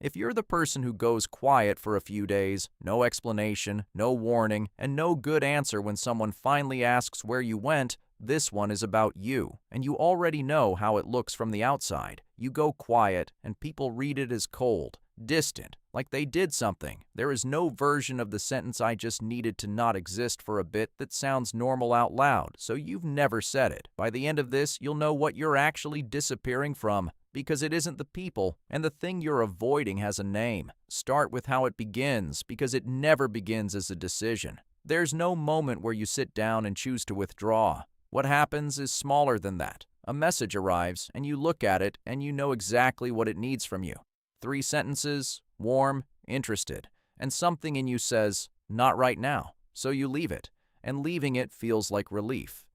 If you're the person who goes quiet for a few days, no explanation, no warning, and no good answer when someone finally asks where you went, this one is about you, and you already know how it looks from the outside. You go quiet, and people read it as cold, distant, like they did something. There is no version of the sentence "I just needed to not exist for a bit" that sounds normal out loud, so you've never said it. By the end of this, you'll know what you're actually disappearing from, because it isn't the people, and the thing you're avoiding has a name. Start with how it begins, because it never begins as a decision. There's no moment where you sit down and choose to withdraw. What happens is smaller than that. A message arrives, and you look at it, and you know exactly what it needs from you. 3 sentences, warm, interested, and something in you says, "Not right now," so you leave it, and leaving it feels like relief.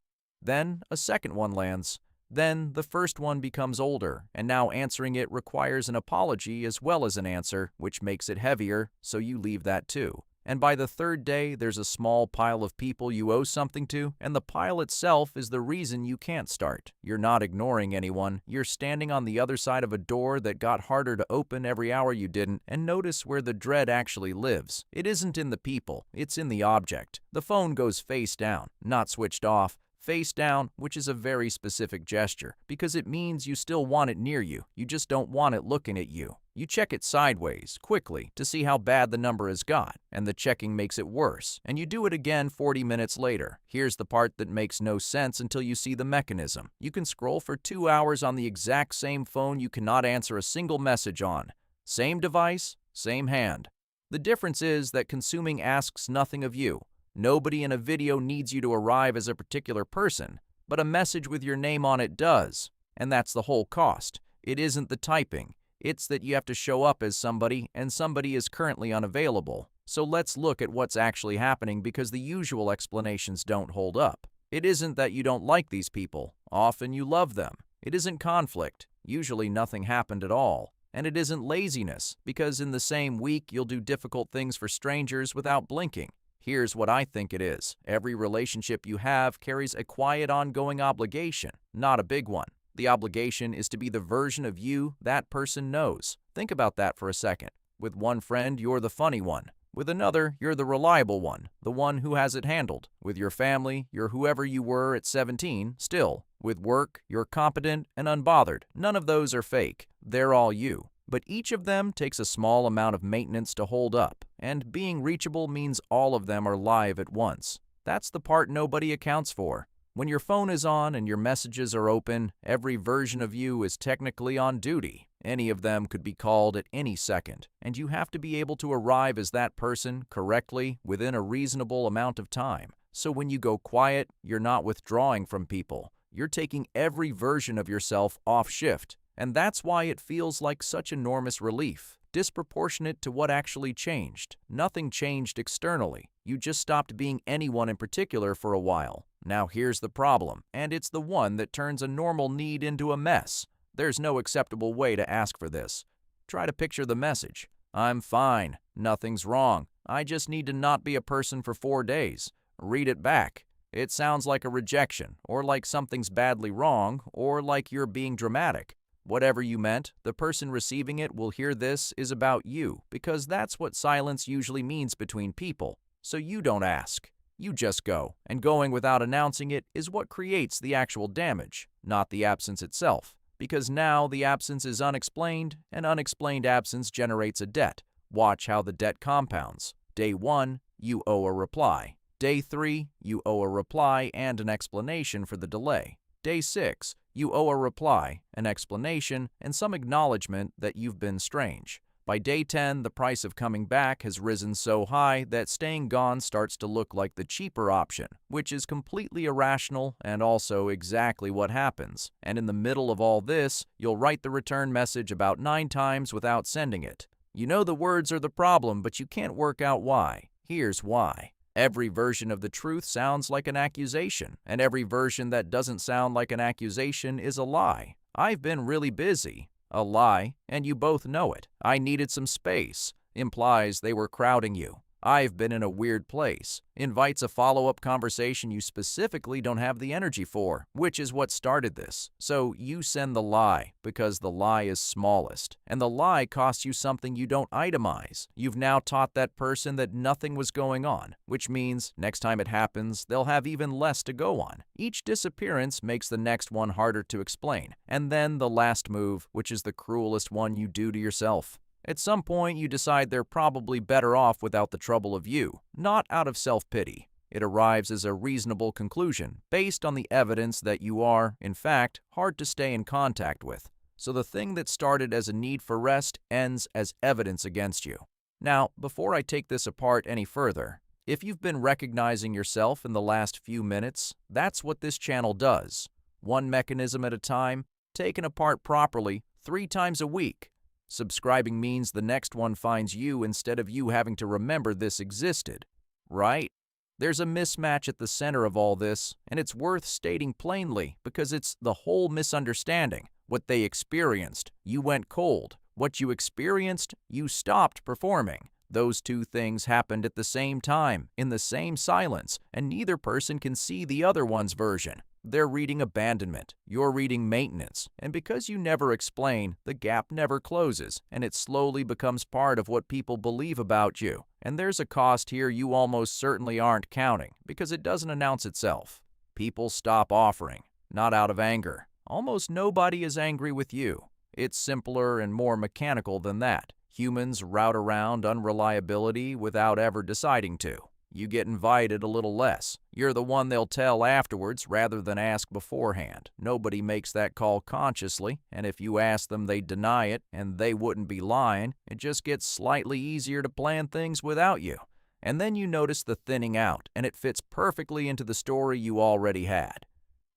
Then a second one lands. Then the first one becomes older, and now answering it requires an apology as well as an answer, which makes it heavier, so you leave that too. And by the third day, there's a small pile of people you owe something to, and the pile itself is the reason you can't start. You're not ignoring anyone. You're standing on the other side of a door that got harder to open every hour you didn't, and notice where the dread actually lives. It isn't in the people, it's in the object. The phone goes face down, not switched off. Face down, which is a very specific gesture, because it means you still want it near you, you just don't want it looking at you. You check it sideways, quickly, to see how bad the number has got, and the checking makes it worse, and you do it again 40 minutes later. Here's the part that makes no sense until you see the mechanism. You can scroll for 2 hours on the exact same phone you cannot answer a single message on. Same device, same hand. The difference is that consuming asks nothing of you. Nobody in a video needs you to arrive as a particular person, but a message with your name on it does. And that's the whole cost. It isn't the typing. It's that you have to show up as somebody, and somebody is currently unavailable. So let's look at what's actually happening, because the usual explanations don't hold up. It isn't that you don't like these people. Often you love them. It isn't conflict. Usually nothing happened at all. And it isn't laziness, because in the same week you'll do difficult things for strangers without blinking. Here's what I think it is. Every relationship you have carries a quiet ongoing obligation, not a big one. The obligation is to be the version of you that person knows. Think about that for a second. With one friend, you're the funny one. With another, you're the reliable one, the one who has it handled. With your family, you're whoever you were at 17, still. With work, you're competent and unbothered. None of those are fake. They're all you. But each of them takes a small amount of maintenance to hold up, and being reachable means all of them are live at once. That's the part nobody accounts for. When your phone is on and your messages are open, every version of you is technically on duty. Any of them could be called at any second, and you have to be able to arrive as that person correctly within a reasonable amount of time. So when you go quiet, you're not withdrawing from people. You're taking every version of yourself off shift. And that's why it feels like such enormous relief, disproportionate to what actually changed. Nothing changed externally. You just stopped being anyone in particular for a while. Now here's the problem, and it's the one that turns a normal need into a mess. There's no acceptable way to ask for this. Try to picture the message. "I'm fine. Nothing's wrong. I just need to not be a person for 4 days." Read it back. It sounds like a rejection, or like something's badly wrong, or like you're being dramatic. Whatever you meant, the person receiving it will hear this is about you, because that's what silence usually means between people. So you don't ask. You just go, and going without announcing it is what creates the actual damage, not the absence itself, because now the absence is unexplained, and unexplained absence generates a debt. Watch how the debt compounds. Day 1, you owe a reply. Day 3, you owe a reply and an explanation for the delay. Day 6, you owe a reply, an explanation, and some acknowledgement that you've been strange. By day 10, the price of coming back has risen so high that staying gone starts to look like the cheaper option, which is completely irrational and also exactly what happens. And in the middle of all this, you'll write the return message about 9 times without sending it. You know the words are the problem, but you can't work out why. Here's why. Every version of the truth sounds like an accusation, and every version that doesn't sound like an accusation is a lie. "I've been really busy." A lie, and you both know it. "I needed some space," implies they were crowding you. "I've been in a weird place," invites a follow-up conversation you specifically don't have the energy for, which is what started this. So you send the lie because the lie is smallest, and the lie costs you something you don't itemize. You've now taught that person that nothing was going on, which means next time it happens, they'll have even less to go on. Each disappearance makes the next one harder to explain, and then the last move, which is the cruelest one you do to yourself. At some point, you decide they're probably better off without the trouble of you, not out of self-pity. It arrives as a reasonable conclusion, based on the evidence that you are, in fact, hard to stay in contact with. So the thing that started as a need for rest ends as evidence against you. Now, before I take this apart any further, if you've been recognizing yourself in the last few minutes, that's what this channel does. One mechanism at a time, taken apart properly, 3 times a week. Subscribing means the next one finds you instead of you having to remember this existed, right? There's a mismatch at the center of all this, and it's worth stating plainly because it's the whole misunderstanding. What they experienced, you went cold. What you experienced, you stopped performing. Those two things happened at the same time, in the same silence, and neither person can see the other one's version. They're reading abandonment, you're reading maintenance, and because you never explain, the gap never closes, and it slowly becomes part of what people believe about you. And there's a cost here you almost certainly aren't counting, because it doesn't announce itself. People stop offering, not out of anger. Almost nobody is angry with you. It's simpler and more mechanical than that. Humans route around unreliability without ever deciding to. You get invited a little less. You're the one they'll tell afterwards rather than ask beforehand. Nobody makes that call consciously, and if you ask them, they deny it, and they wouldn't be lying. It just gets slightly easier to plan things without you. And then you notice the thinning out, and it fits perfectly into the story you already had.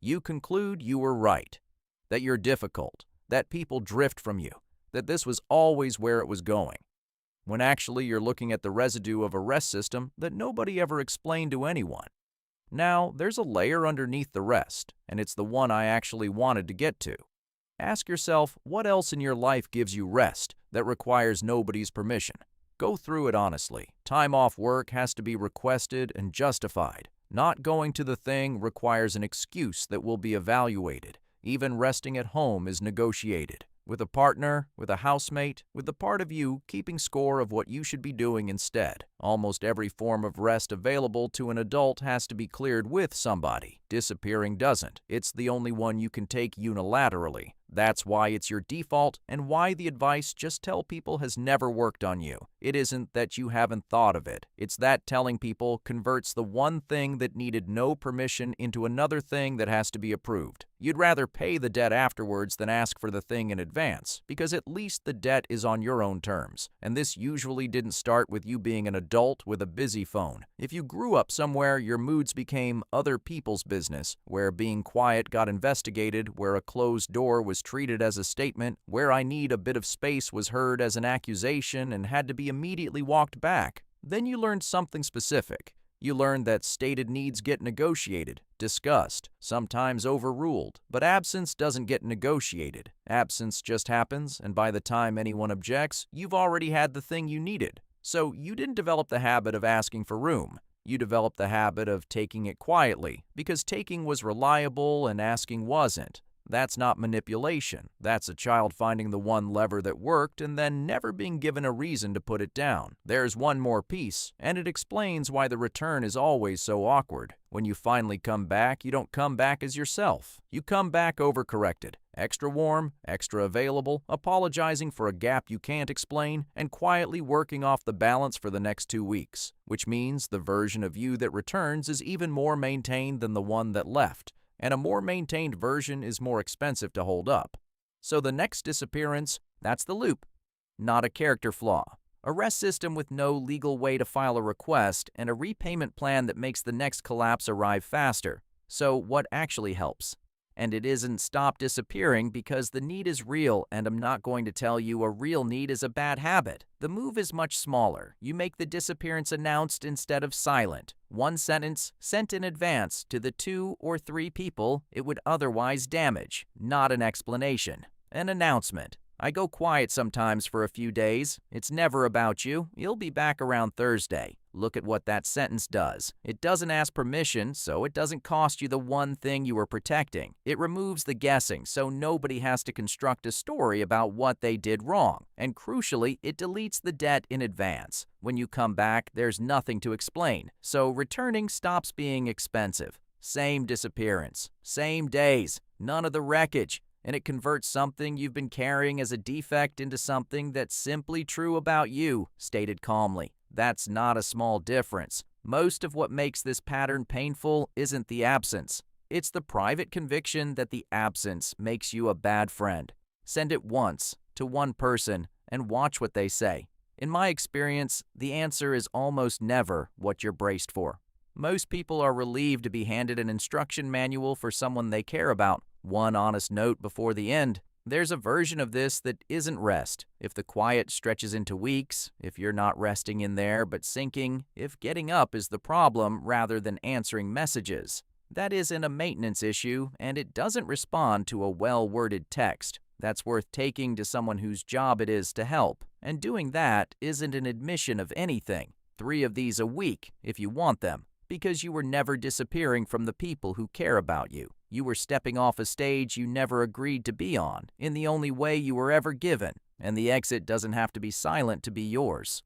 You conclude you were right, that you're difficult, that people drift from you, that this was always where it was going, when actually you're looking at the residue of a rest system that nobody ever explained to anyone. Now, there's a layer underneath the rest, and it's the one I actually wanted to get to. Ask yourself what else in your life gives you rest that requires nobody's permission. Go through it honestly. Time off work has to be requested and justified. Not going to the thing requires an excuse that will be evaluated. Even resting at home is negotiated. With a partner, with a housemate, with the part of you keeping score of what you should be doing instead. Almost every form of rest available to an adult has to be cleared with somebody. Disappearing doesn't. It's the only one you can take unilaterally. That's why it's your default and why the advice just tell people has never worked on you. It isn't that you haven't thought of it. It's that telling people converts the one thing that needed no permission into another thing that has to be approved. You'd rather pay the debt afterwards than ask for the thing in advance, because at least the debt is on your own terms. And this usually didn't start with you being an adult with a busy phone. If you grew up somewhere, your moods became other people's business, where being quiet got investigated, where a closed door was treated as a statement, where I need a bit of space was heard as an accusation and had to be immediately walked back. Then you learned something specific. You learned that stated needs get negotiated, discussed, sometimes overruled, but absence doesn't get negotiated. Absence just happens, and by the time anyone objects, you've already had the thing you needed. So you didn't develop the habit of asking for room. You developed the habit of taking it quietly, because taking was reliable and asking wasn't. That's not manipulation. That's a child finding the one lever that worked and then never being given a reason to put it down. There's one more piece, and it explains why the return is always so awkward. When you finally come back, you don't come back as yourself. You come back overcorrected, extra warm, extra available, apologizing for a gap you can't explain, and quietly working off the balance for the next 2 weeks, which means the version of you that returns is even more maintained than the one that left. And a more maintained version is more expensive to hold up. So the next disappearance, that's the loop, not a character flaw. A rest system with no legal way to file a request and a repayment plan that makes the next collapse arrive faster. So what actually helps? And it isn't stop disappearing because the need is real, and I'm not going to tell you a real need is a bad habit. The move is much smaller. You make the disappearance announced instead of silent. One sentence sent in advance to the 2 or 3 people it would otherwise damage. Not an explanation. An announcement. I go quiet sometimes for a few days. It's never about you. You'll be back around Thursday. Look at what that sentence does. It doesn't ask permission, so it doesn't cost you the one thing you were protecting. It removes the guessing, so nobody has to construct a story about what they did wrong. And crucially, it deletes the debt in advance. When you come back, there's nothing to explain, so returning stops being expensive. Same disappearance, same days, none of the wreckage. And it converts something you've been carrying as a defect into something that's simply true about you, stated calmly. That's not a small difference. Most of what makes this pattern painful isn't the absence. It's the private conviction that the absence makes you a bad friend. Send it once, to one person, and watch what they say. In my experience, the answer is almost never what you're braced for. Most people are relieved to be handed an instruction manual for someone they care about. One honest note before the end. There's a version of this that isn't rest. If the quiet stretches into weeks, if you're not resting in there but sinking, if getting up is the problem rather than answering messages. That isn't a maintenance issue, and it doesn't respond to a well-worded text. That's worth taking to someone whose job it is to help. And doing that isn't an admission of anything. 3 of these a week, if you want them, because you were never disappearing from the people who care about you. You were stepping off a stage you never agreed to be on, in the only way you were ever given, and the exit doesn't have to be silent to be yours.